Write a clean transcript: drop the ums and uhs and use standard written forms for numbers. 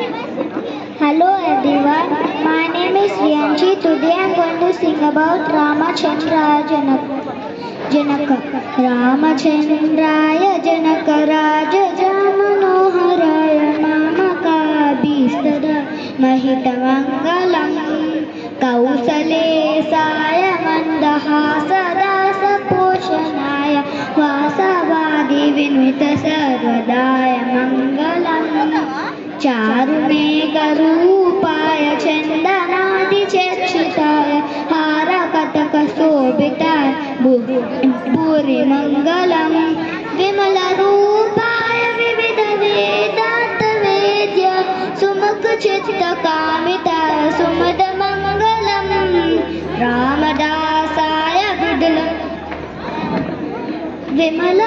Hello everyone, my name is Riyanshi. Today I am going to sing about Ramachandraya Janaka. Ramachandraya Janaka Raja Jamanoharaya Mamakabhistada Mahitamangalam Kausalesaya Mandahasada Poshanaya Vasavadi Vinvita Sarvadaya Mangalam चारुमेघरूपाय चन्दनादिचर्चिताय हारकतकशोभिताय भूरिमङ्गलं विमलरूपाय विविधवेदान्तवेद्य सुमुखचित्तकामिताय सुमदमङ्गलं रामदासाय Vimal